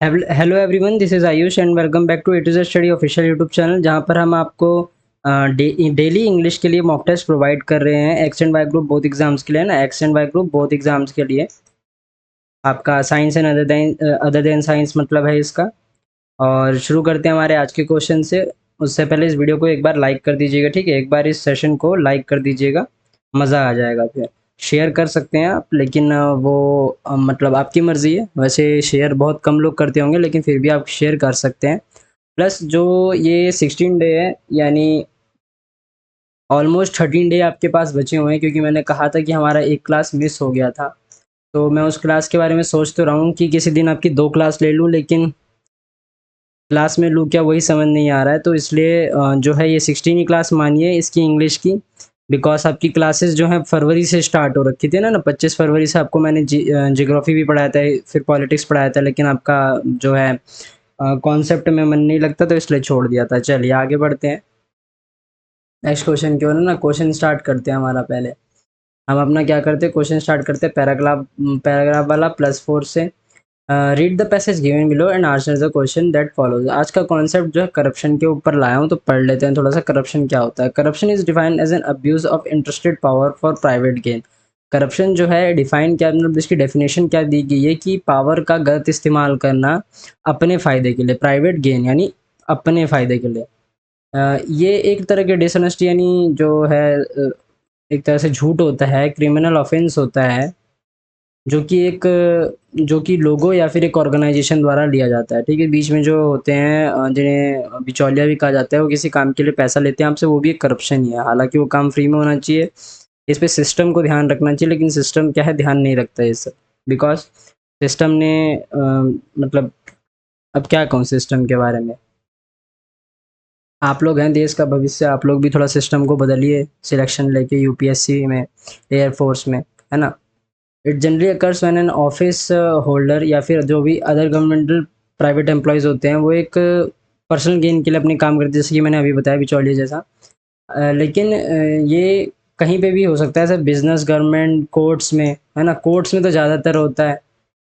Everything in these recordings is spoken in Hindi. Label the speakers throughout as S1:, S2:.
S1: Hello everyone, this is Ayush and welcome back to A to Z study official YouTube channel, जहां पर हम आपको डेली इंग्लिश के लिए मॉक टेस्ट प्रोवाइड कर रहे हैं X and Y group both exams के लिए ना। X and Y group both exams के लिए आपका science and other than science मतलब है इसका। और शुरू करते हैं हमारे आज के क्वेश्चन से। उससे पहले इस वीडियो को एक बार लाइक कर दीजिएगा, ठीक है। एक बार इस सेशन को लाइक कर दीजिएगा, मज़ा आ जाएगा। फिर शेयर कर सकते हैं आप, लेकिन मतलब आपकी मर्ज़ी है। वैसे शेयर बहुत कम लोग करते होंगे, लेकिन फिर भी आप शेयर कर सकते हैं। प्लस जो ये 16 डे है, यानी ऑलमोस्ट 13 डे आपके पास बचे हुए हैं, क्योंकि मैंने कहा था कि हमारा एक क्लास मिस हो गया था। तो मैं उस क्लास के बारे में सोच तो रहा हूँ कि किसी दिन आपकी 2 क्लास ले लूँ, लेकिन क्लास में लूँ क्या वही समझ नहीं आ रहा है। तो इसलिए जो है ये 16 ही क्लास मानिए इसकी इंग्लिश की। बिकॉज़ आपकी क्लासेस जो हैं फरवरी से स्टार्ट हो रखी थी ना 25 फरवरी से आपको मैंने ज्योग्राफी भी पढ़ाया था, फिर पॉलिटिक्स पढ़ाया था, लेकिन आपका जो है कॉन्सेप्ट में मन नहीं लगता, तो इसलिए छोड़ दिया था। चलिए आगे बढ़ते हैं नेक्स्ट क्वेश्चन की ओर ना। क्वेश्चन स्टार्ट करते हैं हमारा। पहले हम अपना क्या करते हैं, क्वेश्चन स्टार्ट करते हैं पैराग्राफ पैराग्राफ वाला +4 से। Read the passage given below and answer the question that follows. आज का कॉन्सेप्ट जो है करप्शन के ऊपर लाया हूँ, तो पढ़ लेते हैं थोड़ा सा। करप्शन क्या होता है? Corruption is defined as an abuse of interested power for private gain. Corruption जो है डिफाइन क्या, मतलब इसकी डेफिनेशन क्या दी गई है कि पावर का गलत इस्तेमाल करना अपने फ़ायदे के लिए, प्राइवेट गेन यानी अपने फ़ायदे के लिए। ये एक तरह के डिसऑनेस्टी यानी जो है एक तरह से झूठ होता है, क्रिमिनल ऑफेंस होता है, जो कि लोगों या फिर एक ऑर्गेनाइजेशन द्वारा लिया जाता है, ठीक है। बीच में जो होते हैं जिन्हें बिचौलिया भी कहा जाता है, वो किसी काम के लिए पैसा लेते हैं आपसे, वो भी एक करप्शन ही है। हालाँकि वो काम फ्री में होना चाहिए, इस पे सिस्टम को ध्यान रखना चाहिए, लेकिन सिस्टम क्या है, ध्यान नहीं रखता है ये सब। बिकॉज़ सिस्टम ने मतलब अब क्या कहूँ सिस्टम के बारे में। आप लोग हैं देश का भविष्य, आप लोग भी थोड़ा सिस्टम को बदलिए सिलेक्शन लेके यूपीएससी में, एयर फोर्स में, है ना। It generally occurs when an office holder या फिर जो भी अदर गवर्नमेंटल प्राइवेट एम्प्लॉयज़ होते हैं, वो एक पर्सनल गेन के लिए अपने काम करते हैं, जैसे कि मैंने अभी बताया बिचौलिए जैसा। लेकिन ये कहीं पे भी हो सकता है, सर बिजनेस, गवर्नमेंट, कोर्ट्स में, है ना। कोर्ट्स में तो ज़्यादातर होता है,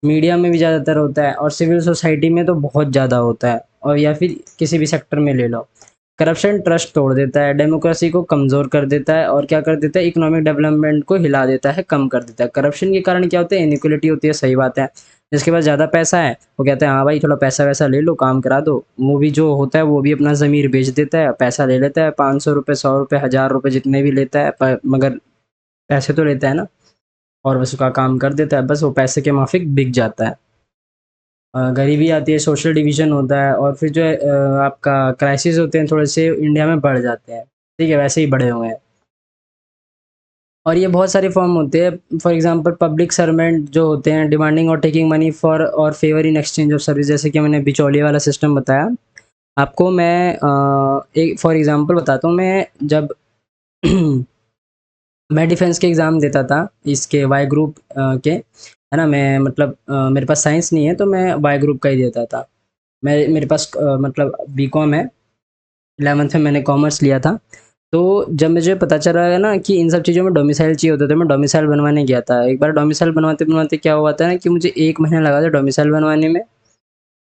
S1: मीडिया में भी ज़्यादातर होता है, और सिविल सोसाइटी में तो बहुत ज़्यादा होता है, और या फिर किसी भी सेक्टर में ले लो। करप्शन ट्रस्ट तोड़ देता है, डेमोक्रेसी को कमज़ोर कर देता है, और क्या कर देता है, इकोनॉमिक डेवलपमेंट को हिला देता है, कम कर देता है। करप्शन के कारण क्या होता है, इनइक्वालिटी होती है, सही बात है। जिसके पास ज़्यादा पैसा है वो कहते हैं हाँ भाई थोड़ा पैसा वैसा ले लो, काम करा दो। वो भी जो होता है वो भी अपना ज़मीर बेच देता है, पैसा ले लेता है, 500 रुपये, 100 रुपये, 1000 रुपये जितने भी लेता है, पर मगर पैसे तो लेता है ना, और बस उसका काम कर देता है, बस वो पैसे के माफिक बिक जाता है। गरीबी आती है, सोशल डिवीज़न होता है, और फिर जो है आपका क्राइसिस होते हैं थोड़े से इंडिया में बढ़ जाते हैं, ठीक है, वैसे ही बढ़े हुए हैं। और ये बहुत सारे फॉर्म होते हैं, फॉर एग्जांपल पब्लिक सर्वेंट जो होते हैं, डिमांडिंग और टेकिंग मनी फॉर और favour in exchange of service, जैसे कि मैंने बिचौलिए वाला सिस्टम बताया आपको। मैं एक फॉर एग्जांपल बताता हूँ। मैं जब मैं डिफेंस के एग्ज़ाम देता था, इसके वाई ग्रुप के, है ना। मैं मतलब मेरे पास साइंस नहीं है, तो मैं वाई ग्रुप का ही देता था। मेरे पास मतलब बीकॉम है, 11th में मैंने कॉमर्स लिया था। तो जब मुझे पता चला है ना कि इन सब चीज़ों में डोमिसाइल चाहिए होता है, तो मैं डोमिसाइल बनवाने गया था। एक बार डोमिसाइल बनवाते-बनवाते क्या हुआ था ना कि मुझे 1 महीना लगा था डोमिसाइल बनवाने में।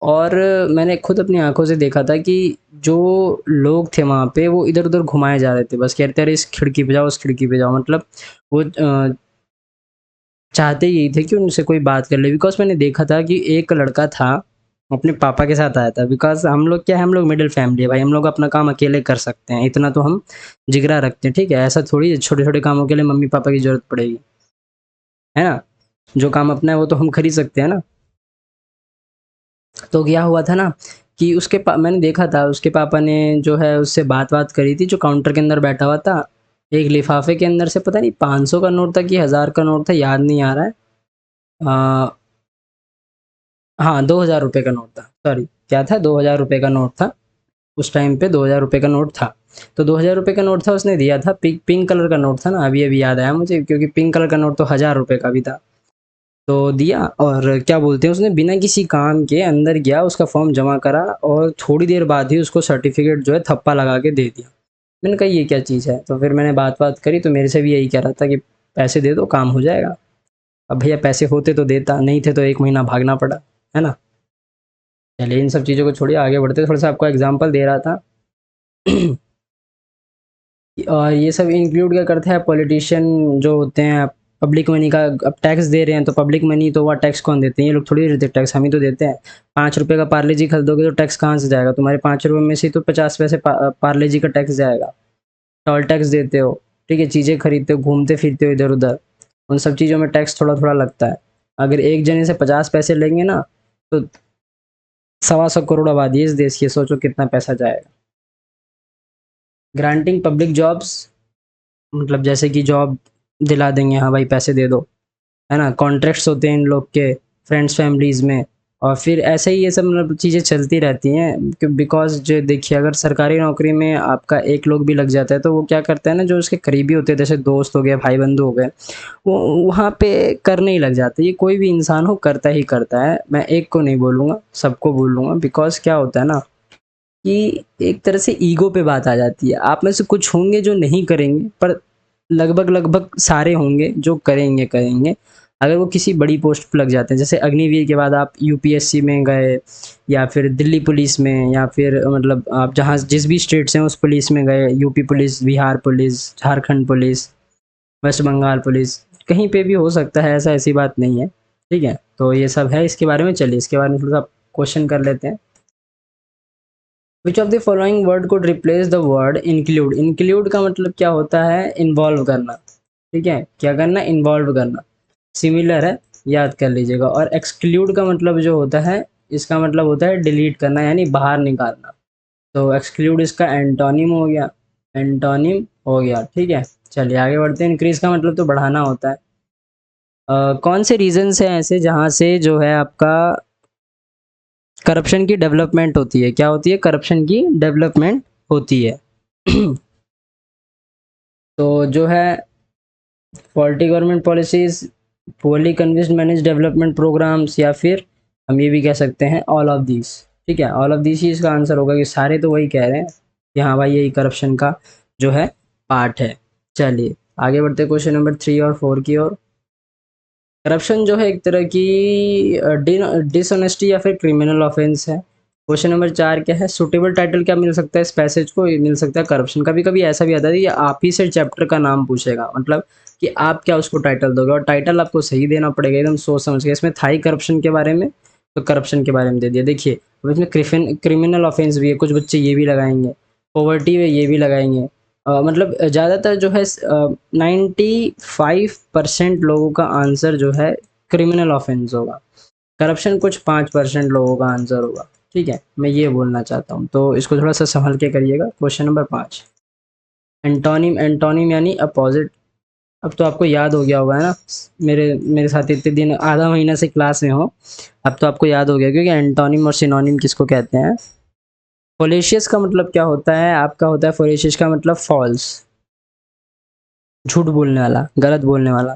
S1: और मैंने खुद अपनी आँखों से देखा था कि जो लोग थे वहाँ पे, वो इधर-उधर घुमाए जा रहे थे। बस कहते रहे इस खिड़की पे जाओ, उस खिड़की पे जाओ, मतलब वो चाहते यही थे कि उनसे कोई बात कर ले। बिकॉज़ मैंने देखा था कि एक लड़का था, अपने पापा के साथ आया था। बिकॉज़ हम लोग क्या है, हम लोग मिडिल फैमिली है भाई, हम लोग अपना काम अकेले कर सकते हैं, इतना तो हम जिगरा रखते हैं, ठीक है। ऐसा थोड़ी है छोटे-छोटे कामों के लिए मम्मी-पापा की ज़रूरत पड़ेगी, है ना। जो काम अपना है वो तो हम खरीद सकते हैं ना। तो क्या हुआ था ना कि मैंने देखा था उसके पापा ने जो है उससे बात-वात करी थी, जो काउंटर के अंदर बैठा हुआ था। एक लिफ़ाफ़े के अंदर से पता नहीं 500 का नोट था कि 1000 का नोट था, याद नहीं आ रहा है। अ, हाँ, 2000 रुपए का नोट था, सॉरी क्या था, 2000 रुपए का नोट था। उस टाइम पे 2000 रुपए का नोट था। तो 2000 रुपए का नोट था, उसने दिया था। पिंक कलर का नोट था ना, अभी-अभी याद आया मुझे, क्योंकि पिंक कलर का नोट तो 1000 रुपए का भी था। तो दिया, और क्या बोलते हैं, उसने बिना किसी काम के अंदर गया, उसका फॉर्म जमा करा, और थोड़ी देर बाद ही उसको सर्टिफ़िकेट जो है थप्पा लगा के दे दिया। मैंने कहा ये क्या चीज़ है? तो फिर मैंने बात-वात करी, तो मेरे से भी यही कह रहा था कि पैसे दे दो काम हो जाएगा। अब भैया पैसे होते तो देता, नहीं थे तो 1 महीना भागना पड़ा, है ना? चलिए इन सब चीज़ों को छोड़िए, आगे बढ़ते, थोड़ा सा आपको एग्जांपल दे रहा था। और ये सब इंक्लूड क्या करते हैं, पॉलिटिशियन जो होते हैं, पब्लिक मनी का अब टैक्स दे रहे हैं, तो पब्लिक मनी तो वह टैक्स कौन देते हैं, ये लोग थोड़ी देते टैक्स, हम ही तो देते हैं। 5 रुपये का पार्ले जी खरीदोगे तो टैक्स कहाँ से जाएगा, तुम्हारे 5 रुपये में से तो 50 पैसे पार्ले जी का टैक्स जाएगा। टोल टैक्स देते हो, ठीक है, चीज़ें खरीदते हो, घूमते फिरते हो इधर उधर, उन सब चीज़ों में टैक्स थोड़ा थोड़ा लगता है। अगर एक जने से 50 पैसे लेंगे ना, तो 125 करोड़ आबादी है इस देश की, सोचो कितना पैसा जाएगा। ग्रांटिंग पब्लिक जॉब्स, मतलब जैसे कि जॉब दिला देंगे, हाँ भाई पैसे दे दो, है ना, कॉन्ट्रैक्ट्स होते हैं इन लोग के फ्रेंड्स फैमिलीज़ में। और फिर ऐसे ही ये सब मतलब चीज़ें चलती रहती हैं, बिकॉज जो देखिए, अगर सरकारी नौकरी में आपका एक लोग भी लग जाता है, तो वो क्या करता है ना, जो उसके करीबी होते हैं, जैसे दोस्त हो गए, भाई बंधु हो गए, वो वहाँ पे करने ही लग जाते हैं। ये कोई भी इंसान हो करता ही करता है, मैं एक को नहीं बोलूँगा, सबको बोलूँगा। बिकॉज क्या होता है ना, कि एक तरह से ईगो पे बात आ जाती है। आप में से कुछ होंगे जो नहीं करेंगे, पर लगभग लगभग सारे होंगे जो करेंगे करेंगे, अगर वो किसी बड़ी पोस्ट पे लग जाते हैं। जैसे अग्निवीर के बाद आप यूपीएससी में गए, या फिर दिल्ली पुलिस में, या फिर मतलब आप जहाँ जिस भी स्टेट से हैं उस पुलिस में गए, UP police, Bihar police, Jharkhand police, West Bengal police, कहीं पे भी हो सकता है, ऐसा ऐसी बात नहीं है। ठीक है, तो ये सब है इसके बारे में। चलिए इसके बारे में थोड़ा सा क्वेश्चन कर लेते हैं। Which of the following word code replace the word include. Include का मतलब क्या होता है, इन्वॉल्व करना। ठीक है, क्या करना, इन्वॉल्व करना। सिमिलर है, याद कर लीजिएगा। और एक्सक्लूड का मतलब जो होता है, इसका मतलब होता है डिलीट करना, यानी बाहर निकालना। तो एक्सक्लूड इसका एंटोनिम हो गया, एंटोनिम हो गया। ठीक है, चलिए आगे बढ़ते हैं। इंक्रीज का मतलब तो बढ़ाना होता है। कौन से रीजन्स हैं ऐसे जहाँ से जो है आपका करप्शन की डेवलपमेंट होती है, क्या होती है, करप्शन की डेवलपमेंट होती है। तो जो है faulty government policies, poorly convinced manage development programs, या फिर हम ये भी कह सकते हैं ऑल ऑफ दीज। ठीक है, ऑल ऑफ दीज ही इसका आंसर होगा, कि सारे तो वही कह रहे हैं कि हाँ भाई यही करप्शन का जो है पार्ट है। चलिए आगे बढ़ते हैं क्वेश्चन नंबर 3 और 4 की ओर। करप्शन जो है एक तरह की डिसऑनेस्टी या फिर क्रिमिनल ऑफेंस है। क्वेश्चन नंबर 4 क्या है, सुटेबल टाइटल क्या मिल सकता है इस पैसेज को, ये मिल सकता है करप्शन। कभी कभी ऐसा भी आता है कि आप ही से चैप्टर का नाम पूछेगा, मतलब कि आप क्या उसको टाइटल दोगे, और टाइटल आपको सही देना पड़ेगा, एकदम सोच समझ के। इसमें था ही करप्शन के बारे में, तो करप्शन के बारे में दे दिया। देखिए अब इसमें क्रिमिनल ऑफेंस भी है, कुछ बच्चे ये भी लगाएंगे, पॉवर्टी में ये भी लगाएंगे। मतलब ज़्यादातर जो है 95% लोगों का आंसर जो है क्रिमिनल ऑफेंस होगा। करप्शन कुछ 5% लोगों का आंसर होगा। ठीक है, मैं ये बोलना चाहता हूँ, तो इसको थोड़ा सा संभल के करिएगा। Question number 5, antonym. एंटोनिम यानी अपोजिट। अब तो आपको याद हो गया होगा, है ना, मेरे मेरे साथ इतने दिन, आधा महीना से क्लास में हो, अब तो आपको याद हो गया, क्योंकि एंटोनिम और सिनोनिम किसको कहते हैं। फोलेशियस का मतलब क्या होता है आपका, होता है फोलेशियस का मतलब फॉल्स, झूठ बोलने वाला, गलत बोलने वाला।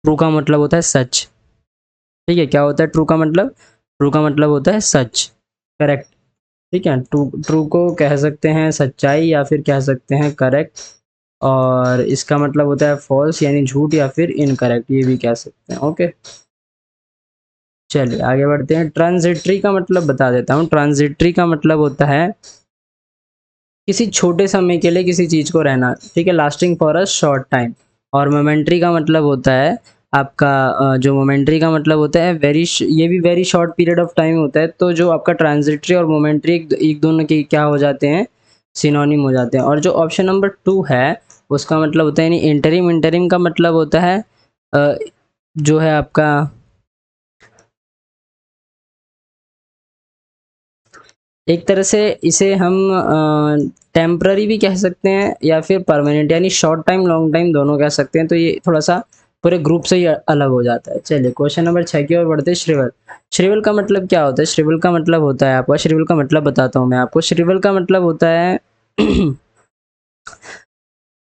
S1: ट्रू का मतलब होता है सच। ठीक है, क्या होता है ट्रू का मतलब, ट्रू का मतलब होता है सच, करेक्ट। ठीक है, ट्रू ट्रू को कह सकते हैं सच्चाई, या फिर कह सकते हैं करेक्ट। और इसका मतलब होता है फॉल्स यानी झूठ, या फिर इनकरेक्ट, ये भी कह सकते हैं। ओके, चलिए आगे बढ़ते हैं। ट्रांजिटरी का मतलब बता देता हूँ। ट्रांजिटरी का मतलब होता है किसी छोटे समय के लिए किसी चीज़ को रहना। ठीक है, lasting for a short time. और मोमेंट्री का मतलब होता है आपका जो मोमेंट्री का मतलब होता है वेरी, ये भी very short period of time होता है। तो जो आपका ट्रांजिटरी और मोमेंट्री एक दोनों के क्या हो जाते हैं, सिनोनिम हो जाते हैं। और जो ऑप्शन नंबर 2 है उसका मतलब होता है नहीं इंटरिम। इंटरिम का मतलब होता है जो है आपका एक तरह से इसे हम टेम्पररी भी कह सकते हैं, या फिर परमानेंट, यानी शॉर्ट टाइम लॉन्ग टाइम दोनों कह सकते हैं। तो ये थोड़ा सा पूरे ग्रुप से ही अलग हो जाता है। चलिए क्वेश्चन नंबर 6 की ओर बढ़ते हैं। श्रिवल। श्रिवल का मतलब क्या होता है, श्रिवल का मतलब होता है आपका, श्रिवल का मतलब बताता हूँ मैं आपको। श्रिवल का मतलब होता है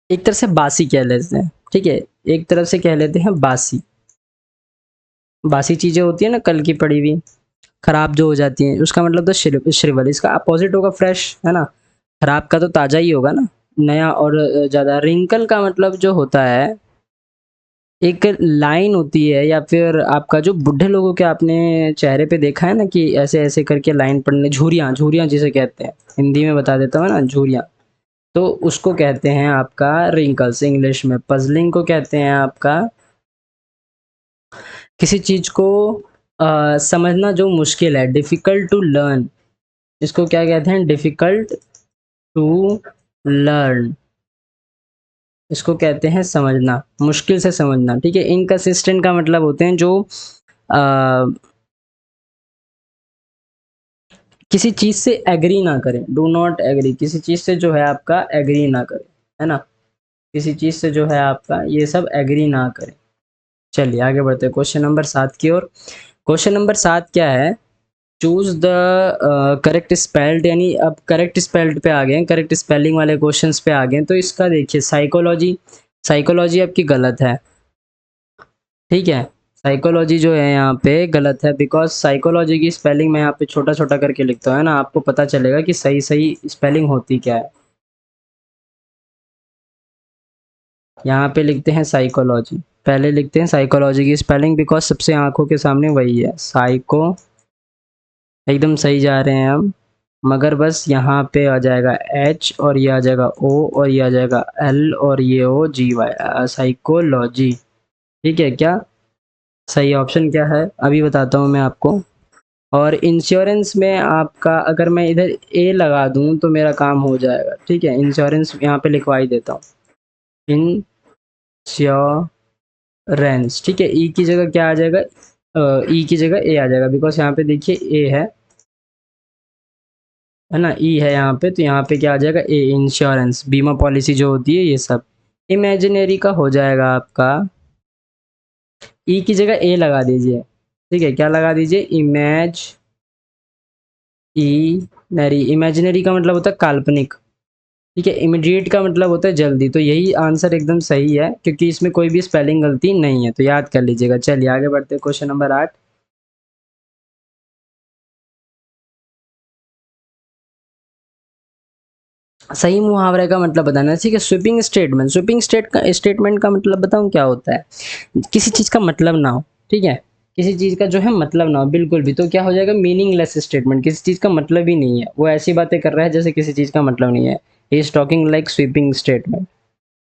S1: एक तरह से बासी कह लेते हैं। ठीक है, एक तरफ से कह लेते हैं बासी। बासी चीजें होती है ना, कल की पड़ी हुई, खराब जो हो जाती हैं, उसका मतलब तो श्रिवल। इसका अपोजिट होगा फ्रेश, है ना, खराब का तो ताज़ा ही होगा ना, नया और ज़्यादा। रिंकल का मतलब जो होता है, एक लाइन होती है, या फिर आपका जो बुढ़े लोगों के आपने चेहरे पे देखा है ना कि ऐसे ऐसे करके लाइन पढ़ने, झुर्रियाँ झुर्रियाँ जिसे कहते हैं, हिंदी में बता देता हूँ ना, झुर्रियाँ। तो उसको कहते हैं आपका रिंकल्स इंग्लिश में। पजलिंग को कहते हैं आपका किसी चीज को समझना जो मुश्किल है, डिफिकल्ट टू लर्न। इसको क्या कहते हैं? Difficult to learn. इसको कहते हैं समझना, मुश्किल से समझना। ठीक है। इनकंसिस्टेंट का मतलब होते हैं जो आ, किसी चीज से एग्री ना करें, डू नॉट एग्री, किसी चीज से जो है आपका एग्री ना करें, है ना, किसी चीज से जो है आपका ये सब एग्री ना करें। चलिए आगे बढ़ते हैं क्वेश्चन नंबर 7 की ओर। क्वेश्चन नंबर 7 क्या है? चूज द करेक्ट स्पेल्ड, यानी अब करेक्ट स्पेल्ड पे आ गए हैं, करेक्ट स्पेलिंग वाले क्वेश्चंस पे आ गए हैं। तो इसका देखिए साइकोलॉजी, साइकोलॉजी आपकी गलत है। ठीक है, साइकोलॉजी जो है यहाँ पे गलत है, बिकॉज साइकोलॉजी की स्पेलिंग मैं यहाँ पे छोटा छोटा करके लिखता हूँ, है ना, आपको पता चलेगा कि सही सही स्पेलिंग होती क्या है। यहाँ पे लिखते हैं साइकोलॉजी, पहले लिखते हैं साइकोलॉजी की स्पेलिंग, बिकॉज सबसे आंखों के सामने वही है, साइको। एकदम सही जा रहे हैं हम, मगर बस यहाँ पे आ जाएगा एच, और ये आ जाएगा ओ, और ये आ जाएगा एल, और ये ओ जी वाई, साइकोलॉजी। ठीक है क्या? सही ऑप्शन क्या है अभी बताता हूँ मैं आपको। और इंश्योरेंस में आपका अगर मैं इधर ए लगा दूँ तो मेरा काम हो जाएगा। ठीक है, इंश्योरेंस यहाँ पे लिखवा ही देता हूँ, इंश्योरेंस। ठीक है, ई की जगह क्या आ जाएगा? ई की जगह ए आ जाएगा, बिकॉज यहाँ पे देखिए ए है ना, ई है यहाँ पे, तो यहाँ पे क्या आ जाएगा? ए, इंश्योरेंस, बीमा पॉलिसी जो होती है ये सब। इमेजिनरी का हो जाएगा आपका, ई की जगह ए लगा दीजिए। ठीक है, क्या लगा दीजिए? इमेज ई नरी, इमेजिनरी का मतलब होता है काल्पनिक। ठीक है, इमीडिएट का मतलब होता है जल्दी। तो यही आंसर एकदम सही है, क्योंकि इसमें कोई भी स्पेलिंग गलती नहीं है, तो याद कर लीजिएगा। चलिए आगे बढ़ते हैं क्वेश्चन नंबर 8। सही मुहावरे का मतलब बताना है। ठीक है, स्वीपिंग स्टेटमेंट, स्वीपिंग स्टेटमेंट का मतलब बताऊं क्या होता है? किसी चीज का मतलब ना हो। ठीक है, किसी चीज का जो है मतलब ना हो बिल्कुल भी, तो क्या हो जाएगा? मीनिंगलेस स्टेटमेंट, किसी चीज का मतलब ही नहीं है, वो ऐसी बातें कर रहा है जैसे किसी चीज का मतलब नहीं है। He is talking like sweeping statement,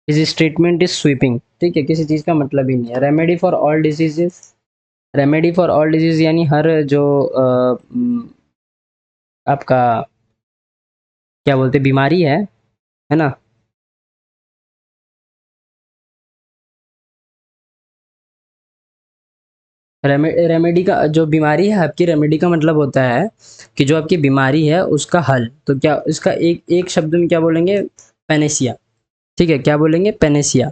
S1: his statement is sweeping. ठीक है, किसी चीज का मतलब ही नहीं है। Remedy for all diseases, remedy for all disease यानी हर जो आपका क्या बोलते बीमारी है ना, रेमेडी का जो बीमारी है आपकी, रेमेडी का मतलब होता है कि जो आपकी बीमारी है उसका हल। तो क्या इसका एक एक शब्द में क्या बोलेंगे? पेनेसिया। ठीक है, क्या बोलेंगे? पेनेसिया।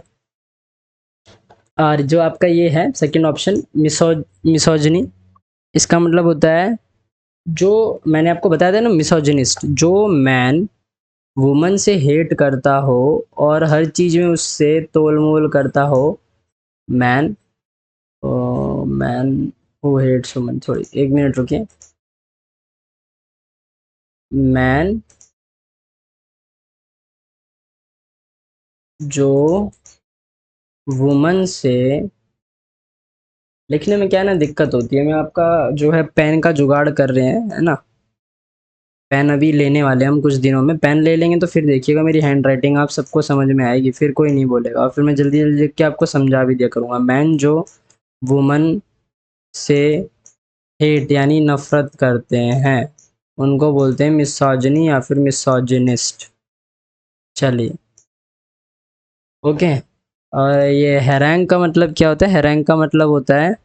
S1: और जो आपका ये है सेकंड ऑप्शन, मिसोजनी, इसका मतलब होता है जो मैंने आपको बताया था ना, मिसोजिनिस्ट, जो मैन वुमन से हेट करता हो और हर चीज में उससे तोल मोल करता हो। Man, man who hates woman, sorry एक मिनट रुकिए। मैन जो वुमन से, लिखने में क्या है ना दिक्कत होती है, मैं आपका जो है पेन का जुगाड़ कर रहे हैं, है ना, पेन अभी लेने वाले हैं हम कुछ दिनों में, पेन ले लेंगे तो फिर देखिएगा मेरी हैंड राइटिंग आप सबको समझ में आएगी, फिर कोई नहीं बोलेगा, और फिर मैं जल्दी जल्दी लिख के आपको समझा भी दिया करूँगा। मैन जो वुमन से हेट यानी नफरत करते हैं उनको बोलते हैं मिसोजिनी या फिर मिसोजिनिस्ट। चलिए ओके। और ये हैरंग का मतलब क्या होता है? हैरंग का मतलब होता है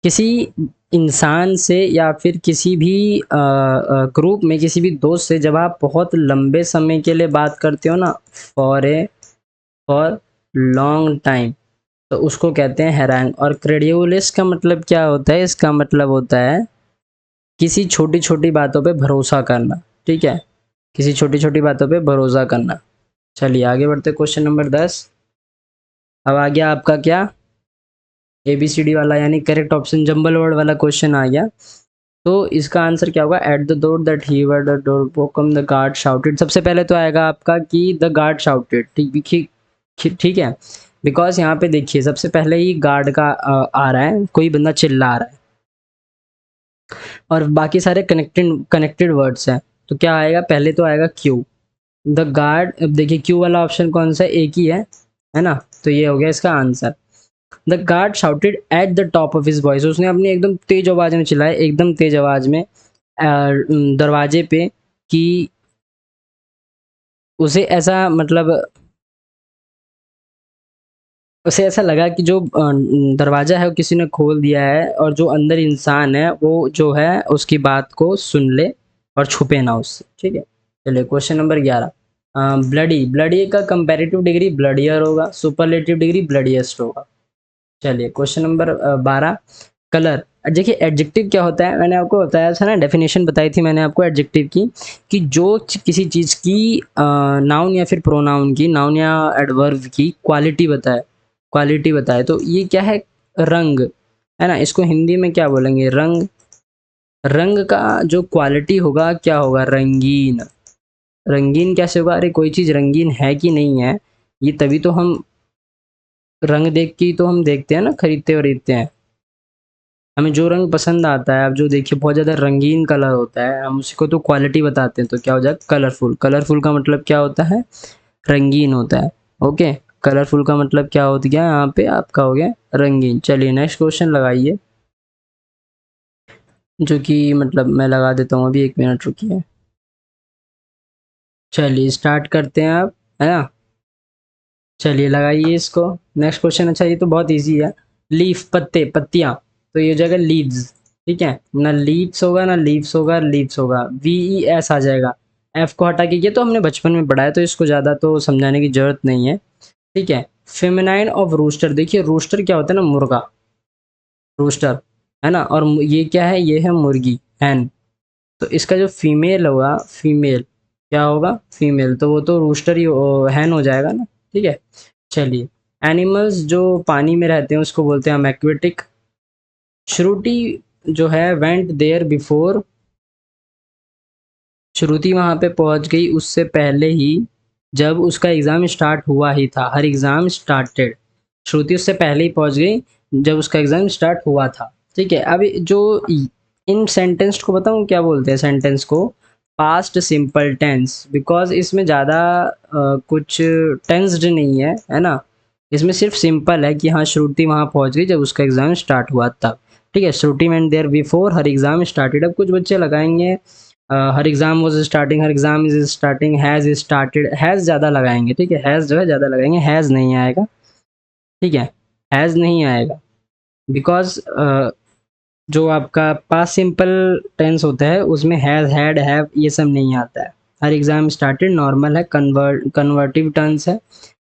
S1: किसी इंसान से या फिर किसी भी ग्रुप में किसी भी दोस्त से जब आप बहुत लंबे समय के लिए बात करते हो ना, फॉर लॉन्ग टाइम, तो उसको कहते हैं हैरंग। और क्रेडियुलिस का मतलब क्या होता है? इसका मतलब होता है किसी छोटी छोटी बातों पे भरोसा करना। ठीक है, किसी छोटी छोटी बातों पे भरोसा करना। चलिए आगे बढ़ते क्वेश्चन नंबर 10। अब आ गया आपका क्या? ABCD वाला यानी करेक्ट ऑप्शन जंबल वर्ड वाला क्वेश्चन आ गया। तो इसका आंसर क्या होगा? At the door that he were the door open the guard shouted. सबसे पहले तो आएगा आपका कि द गार्ड शाउटेड। ठीक, ठीक है, बिकॉज यहाँ पे देखिए सबसे पहले ही गार्ड का आ रहा है, कोई बंदा चिल्ला रहा है और बाकी सारे कनेक्टेड कनेक्टेड वर्ड्स हैं, तो क्या आएगा, पहले तो आएगा क्यू। द गार्ड, अब देखिए क्यू वाला ऑप्शन कौन सा, एक ही है ना, तो ये हो गया इसका answer. The guard shouted at the top of his voice, उसने अपनी एकदम तेज आवाज में चिल्लाया, एकदम तेज आवाज में दरवाजे पे, कि उसे ऐसा मतलब उसे ऐसा लगा कि जो दरवाज़ा है वो किसी ने खोल दिया है और जो अंदर इंसान है वो जो है उसकी बात को सुन ले और छुपे ना उससे। ठीक है, चलिए क्वेश्चन नंबर 11। ब्लडी, ब्लडी का कंपैरेटिव डिग्री ब्लडियर होगा, सुपरलेटिव डिग्री ब्लडियस्ट होगा। चलिए क्वेश्चन नंबर 12। कलर, देखिए एडजेक्टिव क्या होता है, मैंने आपको बताया था ना, डेफिनेशन बताई थी मैंने आपको एडजेक्टिव की, कि जो किसी चीज़ की नाउन या फिर प्रोनाउन की, नाउन या एडवर्ब की क्वालिटी बताए, क्वालिटी बताए, तो ये क्या है, रंग, है ना, इसको हिंदी में क्या बोलेंगे, रंग। रंग का जो क्वालिटी होगा क्या होगा, रंगीन। रंगीन कैसे होगा, अरे कोई चीज़ रंगीन है कि नहीं है, ये तभी तो हम रंग देख के ही तो हम देखते हैं ना, खरीदते वरीदते हैं। हमें जो रंग पसंद आता है, अब जो देखिए बहुत ज़्यादा रंगीन कलर होता है, हम उसको तो क्वालिटी बताते हैं, तो क्या हो जाएगा, कलरफुल। कलरफुल का मतलब क्या होता है, रंगीन होता है। ओके, कलरफुल का मतलब क्या हो गया, यहाँ पे आपका हो गया रंगीन। चलिए नेक्स्ट क्वेश्चन लगाइए, जो कि मतलब मैं लगा देता हूँ अभी, 1 मिनट रुकिए। चलिए स्टार्ट करते हैं आप, है ना, चलिए लगाइए इसको। नेक्स्ट क्वेश्चन, अच्छा ये तो बहुत इजी है। लीफ, पत्ते, पत्तियाँ, तो ये हो जाएगा लीव्स। ठीक है, ना लीव्स होगा ना लीव्स होगा, लीव्स होगा, VES आ जाएगा। एफ को हटा के, ये तो हमने बचपन में पढ़ा है तो इसको ज़्यादा तो समझाने की जरूरत नहीं है। ठीक है, फेमिनाइन ऑफ रूस्टर, देखिए रूस्टर क्या होता है ना, मुर्गा, रूस्टर, है ना, और ये क्या है, ये है मुर्गी, हैन। तो इसका जो फीमेल होगा, फीमेल क्या होगा, फीमेल, तो वो तो रूस्टर ही हैन हो जाएगा ना। ठीक है, चलिए एनिमल्स जो पानी में रहते हैं उसको बोलते हैं हम एक्वेटिक। श्रुति जो है वेंट देयर बिफोर, श्रुति वहाँ पे पहुँच गई उससे पहले ही, जब उसका एग्ज़ाम स्टार्ट हुआ ही था, हर एग्ज़ाम स्टार्टेड, श्रुति उससे पहले ही पहुँच गई जब उसका एग्ज़ाम स्टार्ट हुआ था। ठीक है, अब जो इन सेंटेंस को बताऊँ क्या बोलते हैं, सेंटेंस को पास्ट सिंपल टेंस, बिकॉज इसमें ज़्यादा कुछ टेंस्ड नहीं है ना, इसमें सिर्फ सिंपल है कि हाँ श्रुति वहाँ पहुँच गई जब उसका एग्ज़ाम स्टार्ट हुआ तब। ठीक है, Shruti went there before her exam started. अब कुछ बच्चे लगाएंगे her exam was starting, her exam is starting, has started, has ज़्यादा लगाएंगे। ठीक है, हैज़ जो है ज़्यादा लगाएंगे, हैज़ नहीं आएगा। ठीक है, हैज़ नहीं आएगा, बिकॉज जो आपका पास्ट सिंपल टेंस होता है उसमें हैज़, हैड, हैव ये सब नहीं आता है। हर एग्ज़ाम स्टार्टेड नॉर्मल है, कन्वर्टिव टेंस है,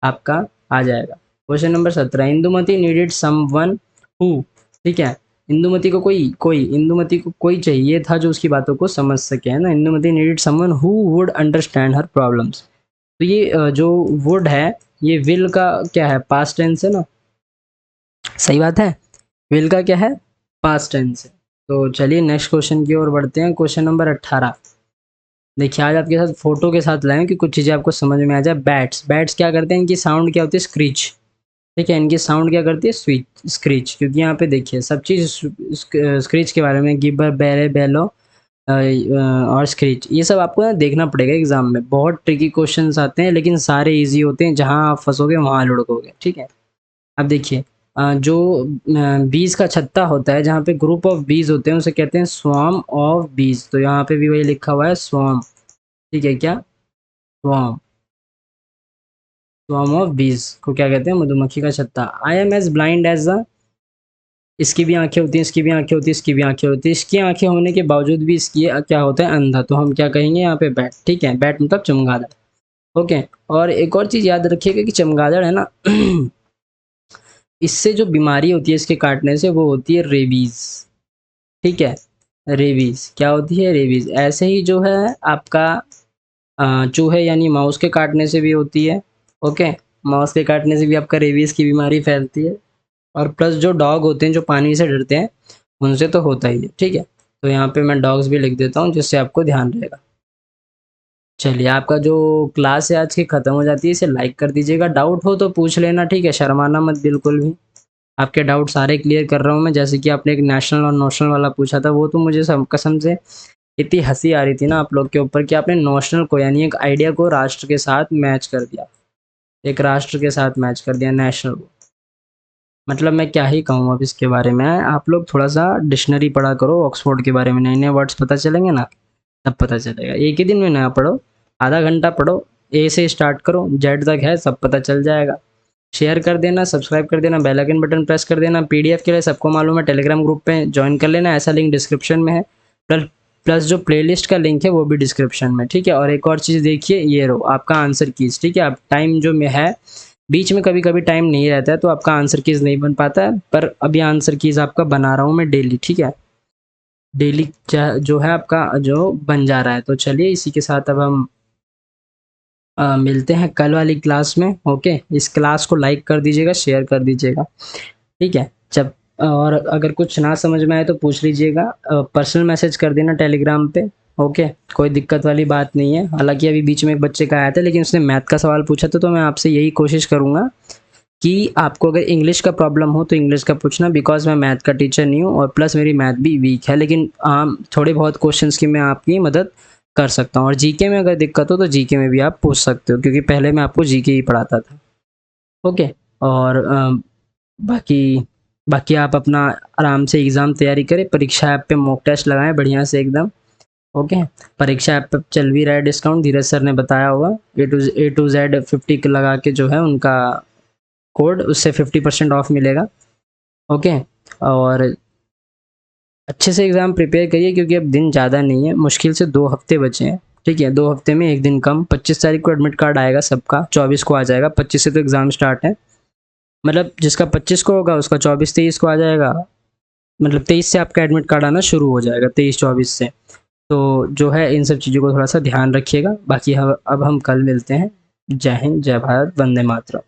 S1: आपका आ जाएगा। Question number 17। Indumati needed someone who, ठीक है, इंदुमती को इंदुमति को कोई चाहिए था जो उसकी बातों को समझ सके, है ना। Indumati needed someone who would understand her problems, तो ये जो वुड है, ये विल का क्या है, पास्ट टेंस है ना, सही बात है, विल का क्या है, पास्ट टेंस है। तो चलिए नेक्स्ट क्वेश्चन की ओर बढ़ते हैं। Question number 18। देखिए आज आपके साथ फोटो के साथ लाए हैं कि कुछ चीज़ें आपको समझ में आ जाए। बैट्स, बैट्स क्या करते हैं, इनकी साउंड क्या होती है, स्क्रीच। ठीक है, इनकी साउंड क्या करती है, स्वीच, स्क्रीच, क्योंकि यहाँ पे देखिए सब चीज़ स्क्रीच के बारे में, गिबर, बैरे, बेलो और स्क्रीच, ये सब आपको ना देखना पड़ेगा एग्जाम में। बहुत ट्रिकी क्वेश्चंस आते हैं लेकिन सारे इजी होते हैं, जहाँ आप फंसोगे वहाँ लुढ़कोगे। ठीक है, अब देखिए जो बीज का छत्ता होता है, जहाँ पे ग्रुप ऑफ बीज होते हैं उसे कहते हैं स्वार्म ऑफ बीज, तो यहाँ पे भी वही लिखा हुआ है स्वार्म। ठीक है, क्या स्वार्म, स्वार्म ऑफ बीज को क्या कहते हैं, मधुमक्खी का छत्ता। I am as blind as a, इसकी भी आंखें होती हैं, इसकी भी आंखें होती हैं, इसकी भी आंखें होती हैं, इसकी आंखें होने के बावजूद भी इसकी क्या होता है, अंधा, तो हम क्या कहेंगे यहाँ पे, बैट। ठीक है, बैट मतलब चमगादड़। ओके, और एक और चीज़ याद रखिएगा कि चमगादड़ है ना इससे जो बीमारी होती है इसके काटने से, वो होती है रेबीज। ठीक है, रेबीज क्या होती है, रेबीज। ऐसे ही जो है आपका चूहे यानी माउस के काटने से भी होती है। ओके, माउस के काटने से भी आपका रेबीज की बीमारी फैलती है। और प्लस जो डॉग होते हैं जो पानी से डरते हैं, उनसे तो होता ही है। ठीक है, तो यहाँ पे मैं डॉग्स भी लिख देता हूँ जिससे आपको ध्यान रहेगा। चलिए, आपका जो क्लास है आज की ख़त्म हो जाती है, इसे लाइक कर दीजिएगा। डाउट हो तो पूछ लेना, ठीक है? शर्माना मत बिल्कुल भी। आपके डाउट सारे क्लियर कर रहा हूँ मैं। जैसे कि आपने एक नेशनल और नोशनल वाला पूछा था, वो तो मुझे सब कसम से इतनी हँसी आ रही थी ना आप लोग के ऊपर कि आपने नोशनल को यानी एक आइडिया को राष्ट्र के साथ मैच कर दिया। एक राष्ट्र के साथ मैच कर दिया नेशनल को। मतलब मैं क्या ही कहूँ अब इसके बारे में। आप लोग थोड़ा-सा डिक्शनरी पढ़ा करो ऑक्सफोर्ड के बारे में, नए-नए वर्ड्स पता चलेंगे ना, तब पता चलेगा। एक ही दिन में ना पढ़ो, आधा घंटा पढ़ो, ए से स्टार्ट करो, जेड तक है, सब पता चल जाएगा। शेयर कर देना, सब्सक्राइब कर देना, बेल आइकन बटन प्रेस कर देना। पीडीएफ के लिए सबको मालूम है, टेलीग्राम ग्रुप पे जॉइन कर लेना, ऐसा लिंक डिस्क्रिप्शन में है। प्लस प्लस जो प्लेलिस्ट का लिंक है वो भी डिस्क्रिप्शन में, ठीक है? और एक और चीज़ देखिए, ये रहो आपका आंसर कीज़, ठीक है? अब टाइम जो में है, बीच में कभी-कभी टाइम नहीं रहता है तो आपका आंसर कीज़ नहीं बन पाता है, पर अभी आंसर कीज़ आपका बना रहा हूँ मैं डेली, ठीक है? डेली जो है आपका जो बन जा रहा है। तो चलिए इसी के साथ अब हम मिलते हैं कल वाली क्लास में। ओके, इस क्लास को लाइक कर दीजिएगा, शेयर कर दीजिएगा, ठीक है? जब और अगर कुछ ना समझ में आए तो पूछ लीजिएगा, पर्सनल मैसेज कर देना टेलीग्राम पे। ओके, कोई दिक्कत वाली बात नहीं है। हालांकि अभी बीच में एक बच्चे का आया था, लेकिन उसने मैथ का सवाल पूछा था, तो मैं आपसे यही कोशिश करूँगा कि आपको अगर इंग्लिश का प्रॉब्लम हो तो इंग्लिश का पूछना, बिकॉज मैं मैथ का टीचर नहीं हूँ और प्लस मेरी मैथ भी वीक है, लेकिन थोड़े बहुत क्वेश्चंस की मैं आपकी मदद कर सकता हूँ। और जीके में अगर दिक्कत हो तो जीके में भी आप पूछ सकते हो, क्योंकि पहले मैं आपको जीके ही पढ़ाता था। ओके, और बाकी बाकी आप अपना आराम से एग्ज़ाम तैयारी करें। परीक्षा ऐप पे मॉक टेस्ट लगाएं बढ़िया से एकदम। ओके, परीक्षा ऐप पे चल भी रहा है डिस्काउंट, धीरज सर ने बताया होगा। A to Z 50 लगा के जो है उनका कोड, उससे 50% ऑफ मिलेगा। ओके, और अच्छे से एग्ज़ाम प्रिपेयर करिए, क्योंकि अब दिन ज़्यादा नहीं है, मुश्किल से 2 हफ्ते बचे हैं, ठीक है? 2 हफ्ते में एक दिन कम। 25 तारीख को एडमिट कार्ड आएगा सबका, 24 को आ जाएगा, 25 से तो एग्ज़ाम स्टार्ट है। मतलब जिसका 25 को होगा उसका 24-23 को आ जाएगा। मतलब 23 से आपका एडमिट कार्ड आना शुरू हो जाएगा, 23-24 से। तो जो है इन सब चीज़ों को थोड़ा सा ध्यान रखिएगा। बाकी अब हम कल मिलते हैं। जय हिंद, जय भारत, वंदे मातरम।